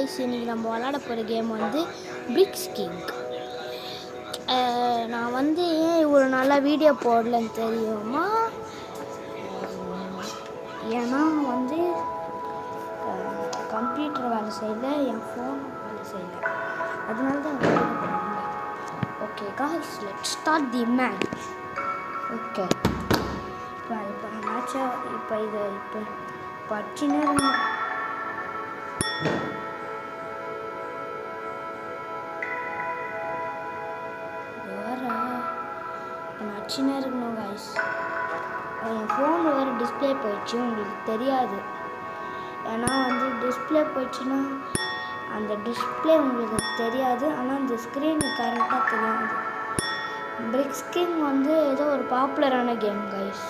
இன்னைக்கு நம்ம விளாட போகிற கேம் வந்து பிரிக்ஸ் கிங். நான் வந்து ஏன் இவ்வளோ நல்லா வீடியோ போடலன்னு தெரியுமா? ஏன்னா வந்து கம்ப்யூட்டர் வேலை செய்யலை, என் ஃபோன் வேலை செய்யலை, அதனால தான் வீடியோ போடல. Okay guys, let's start the match. Okay, இப்போ மேட்சை இப்போ படிச்சுன்னு நச்சுன்னா இருக்கணும் கைஸ். என் ஃபோன் வேறு டிஸ்பிளே போயிடுச்சு, உங்களுக்கு தெரியாது. ஏன்னா வந்து டிஸ்பிளே போயிடுச்சுன்னா அந்த டிஸ்பிளே உங்களுக்கு தெரியாது, ஆனால் அந்த ஸ்க்ரீனு கரெக்டாக தெரியாது. பிரிக்ஸ் கிங் வந்து ஏதோ ஒரு பாப்புலரான கேம் கைஸ்.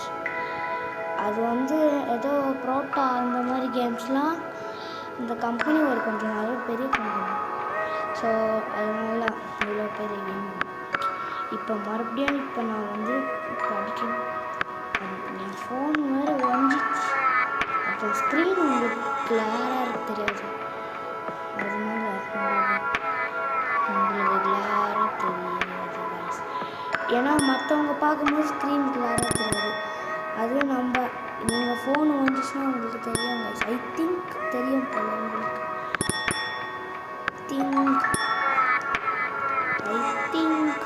அது வந்து ஏதோ ப்ரோட்டா அந்த மாதிரி கேம்ஸ்லாம் இந்த கம்பெனி ஒரு கொஞ்சம் நிறைய பெரிய கம்பெனி. ஸோ அதனால இவ்வளோ பெரிய கேம். இப்போ மறுபடியும் நான் வந்து படிக்கணும். என் ஃபோன் வேறு வந்துச்சு, அப்போ ஸ்க்ரீன் உங்களுக்கு கிளியராக தெரியாது, அதனால உங்களுக்கு கிளியராக தெரியாது கைஸ். ஏன்னா மற்றவங்க பார்க்கும்போது ஸ்க்ரீன் கிளியராக தெரியாது, அதுவே நீங்கள் ஃபோன் வந்துச்சுன்னா உங்களுக்கு தெரியும் கைஸ். ஐ திங்க் தெரியும் போல உங்களுக்கு.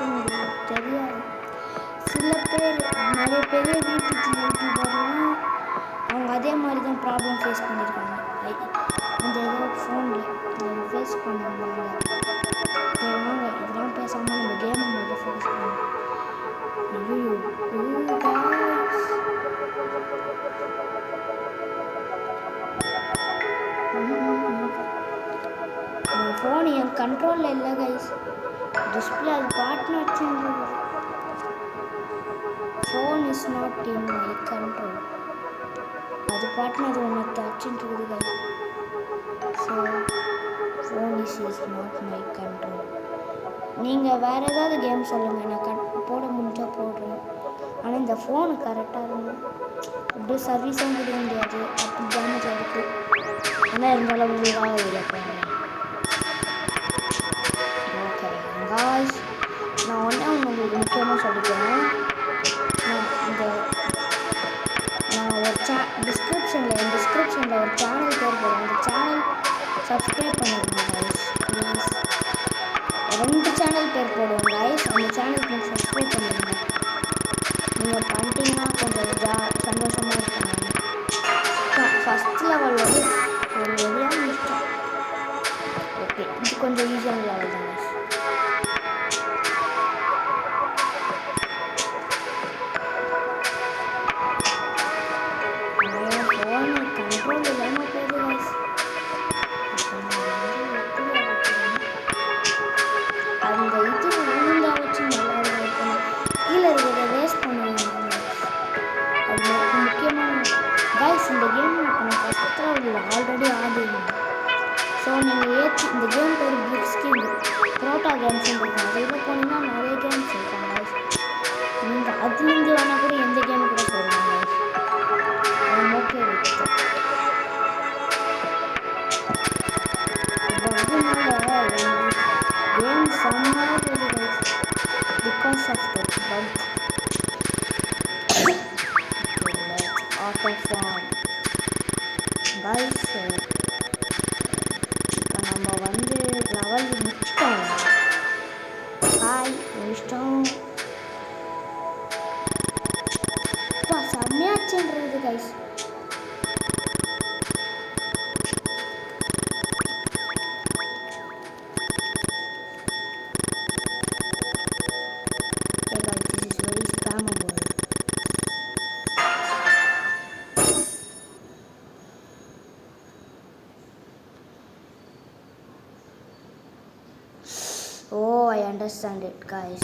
உங்களுக்கு தெரியாது. சில பேர் நிறைய பெரிய யூடியூபர்லாம் அவங்க அதே மாதிரி தான் ப்ராப்ளம் ஃபேஸ் பண்ணியிருக்காங்க. அந்த ஏதோ ஃபோனில் அவங்க ஃபேஸ் பண்ணுவாங்க. தெரியுமாங்க, இதெல்லாம் பேசாமல் நம்ம கேமை மட்டும் ஃபோக்கஸ் பண்ணுவோம். என் ஃபோன் என் கண்ட்ரோலில் இல்லை கைஸ். டிஸ்பிளே அது பாட்டுன்னு வச்சுருந்தது. Phone is not in my control. அது பாட்டுன்னு அது ஒன்று வச்சுருக்குது guys. So phone is not my control. நீங்கள் வேறு ஏதாவது கேம் சொல்லுங்கள், நான் போட முடிஞ்சா போடுறேன். ஆனால் இந்த ஃபோனு கரெக்டாக இருக்கும், அப்படியே சர்வீஸும் கொடுக்க முடியாது, அப்படி டேமேஜாக இருக்குது. ஆனால் இருந்தாலும் உங்களுக்காக வீடியோ போடுறேன். ஓகே காய்ஸ், நான் உங்களுக்கு முக்கியமாக சொல்லிக்கிறேன். நான் ஒரு டிஸ்கிரிப்ஷனில் ஒரு சேனல் பேர் போடுறேன். அந்த சேனல் சப்ஸ்கிரைப் பண்ணிடுங்க கைஸ் ப்ளீஸ். 2 சேனல் பேர் போடுவோம் கைஸ், அந்த சேனலுக்கு சப்ஸ்கிரைப் பண்ணிடுங்க. நீங்கள் பண்ணிட்டீங்கன்னா கொஞ்சம் சந்தோஷமாக இருக்கும். ஃபஸ்ட் லெவல் வந்து ஒரு வழியாக முடிச்சிட்டோம். ஓகே, இது கொஞ்சம் ஈஸியான லெவல் தான் கைஸ். கண்ட்ரோல் இல்லாமல் போகுது கைஸ். அந்த இது ஒழுங்கா வச்சு நல்லா இருக்கணும், கீழே இருக்கிறத வேஸ்ட் பண்ணுவாங்க. அது முக்கியமான கைஸ். இந்த கேம் இப்போ நான் ஃபஸ்ட் லெவலில் ஆல்ரெடி ஆடிருந்தேன். ஸோ நீங்கள் இந்த கேம் பேர் பிரிக்ஸ் கிங் ப்ரோட்டா கேம்ஸ் இருக்கும். அதில் போனீங்கன்னா நிறைய கேம்ஸ் இருக்கும் கைஸ். நீங்கள் அதுலேருந்து வேணால் கூட எந்த கேம் கூட சொல்லலாம் guys. Okay game somewhere really guys because of the bug. Okay, let's auto farm guys. இப்போ நம்ம வந்து லெவல் முடிச்சிட்டோம். முடிச்சிட்டோம். செம்மையாச்சுன்றது guys. Oh, I understand it, guys.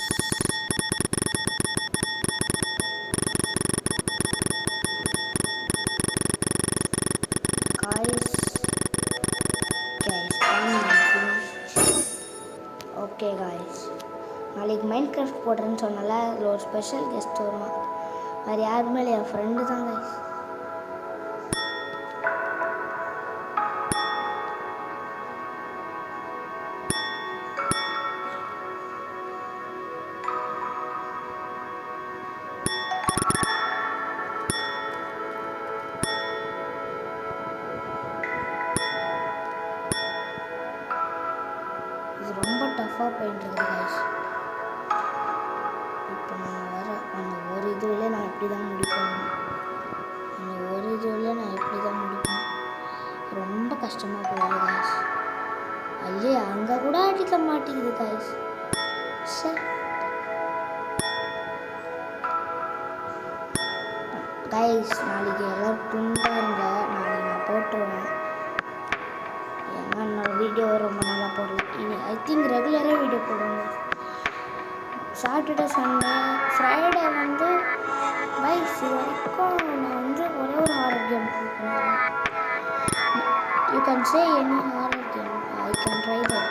Okay, guys. நாளைக்கு மைன்கிராஃப்ட் போடுறேன்னு சொன்னால அதில் ஒரு ஸ்பெஷல் கெஸ்ட் வருவான். வேறு யாருமே இல்லை, என் ஃப்ரெண்டு தான் கைஸ். ரஃபாக போயிட்டுருக்கு கைஸ். இப்போ நான் வர அந்த ஒரு இதுவில் நான் எப்படி தான் முடிக்கணும், ரொம்ப கஷ்டமாக போகுது கைஸ். ஐயே அங்கே கூட அடிக்க மாட்டேங்குது கைஸ். சரி கைஸ், நாளைக்கு எல்லாம் துண்டாருங்க. நாளைக்கு நான் போட்டுருவேன். ஏன்னா என்னோட வீடியோ ரொம்ப நல்லா போடல. ஐ திங்க் ரெகுலராக வீடியோ போடுவேங்க. சாட்டர்டே சண்டே ஃப்ரைடே வந்து கைஸ் இது வரைக்கும் நான் வந்து ஒரே ஒரு ஹாரர் கேம் போடுறேன். You can say any horror game, I can try that.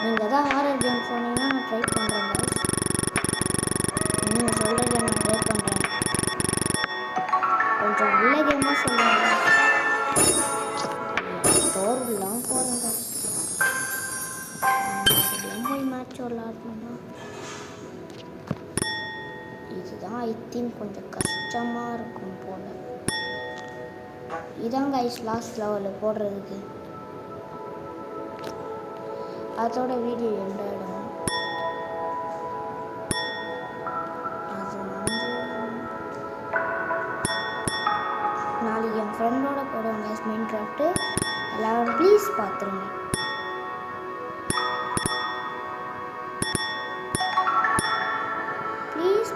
நீங்கள் தான் ஹாரர் கேம் சொன்னீங்கன்னா நான் ட்ரை பண்ணுறேன் கைஸ். நீங்கள் சொல்கிற கேம் நான் ட்ரை பண்ணுறேன். கொஞ்சம் நல்ல கேமாக சொல்லுங்கள். டோர்லாம் போகிறேங்க. போய் மேட்ச் விளாடணுமா? இதுதான் ஐ திங்க் கொஞ்சம் கஷ்டமாக இருக்கும் போல். இதான் கைஸ் லாஸ்ட் லெவலில் போடுறதுக்கு. அதோட வீடியோ எண்ட் ஆகிடும். அது வந்து நாளைக்கு என் ஃப்ரெண்டோட போடுவாங்க கைஸ் மைண்ட் கிராஃப்ட்டு. எல்லாரும் ப்ளீஸ் பார்த்துருங்க.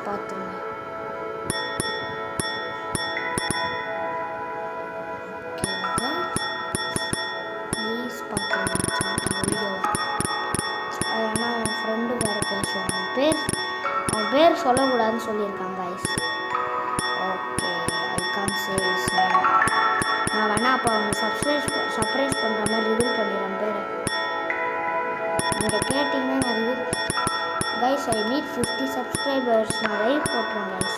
பார்த்துருங்க. ப்ளீஸ் பார்த்துருங்க வீடியோ. ஏன்னா என் ஃப்ரெண்டு வேறு பேசுவான். அவன் பேர் சொல்லக்கூடாதுன்னு சொல்லியிருக்கான் guys. Okay, I can't say is name. நான் வேணா அப்போ அவங்க சர்ப்ரைஸ் பண்ணுற மாதிரி ரிவீல் பண்ணிடுறேன் பேரை. நீங்கள் கேட்டிங்கன்னா நான் reveal guys. I need 50 subscribers. நான் லைவ் போட்டுருவேன் கைஸ்.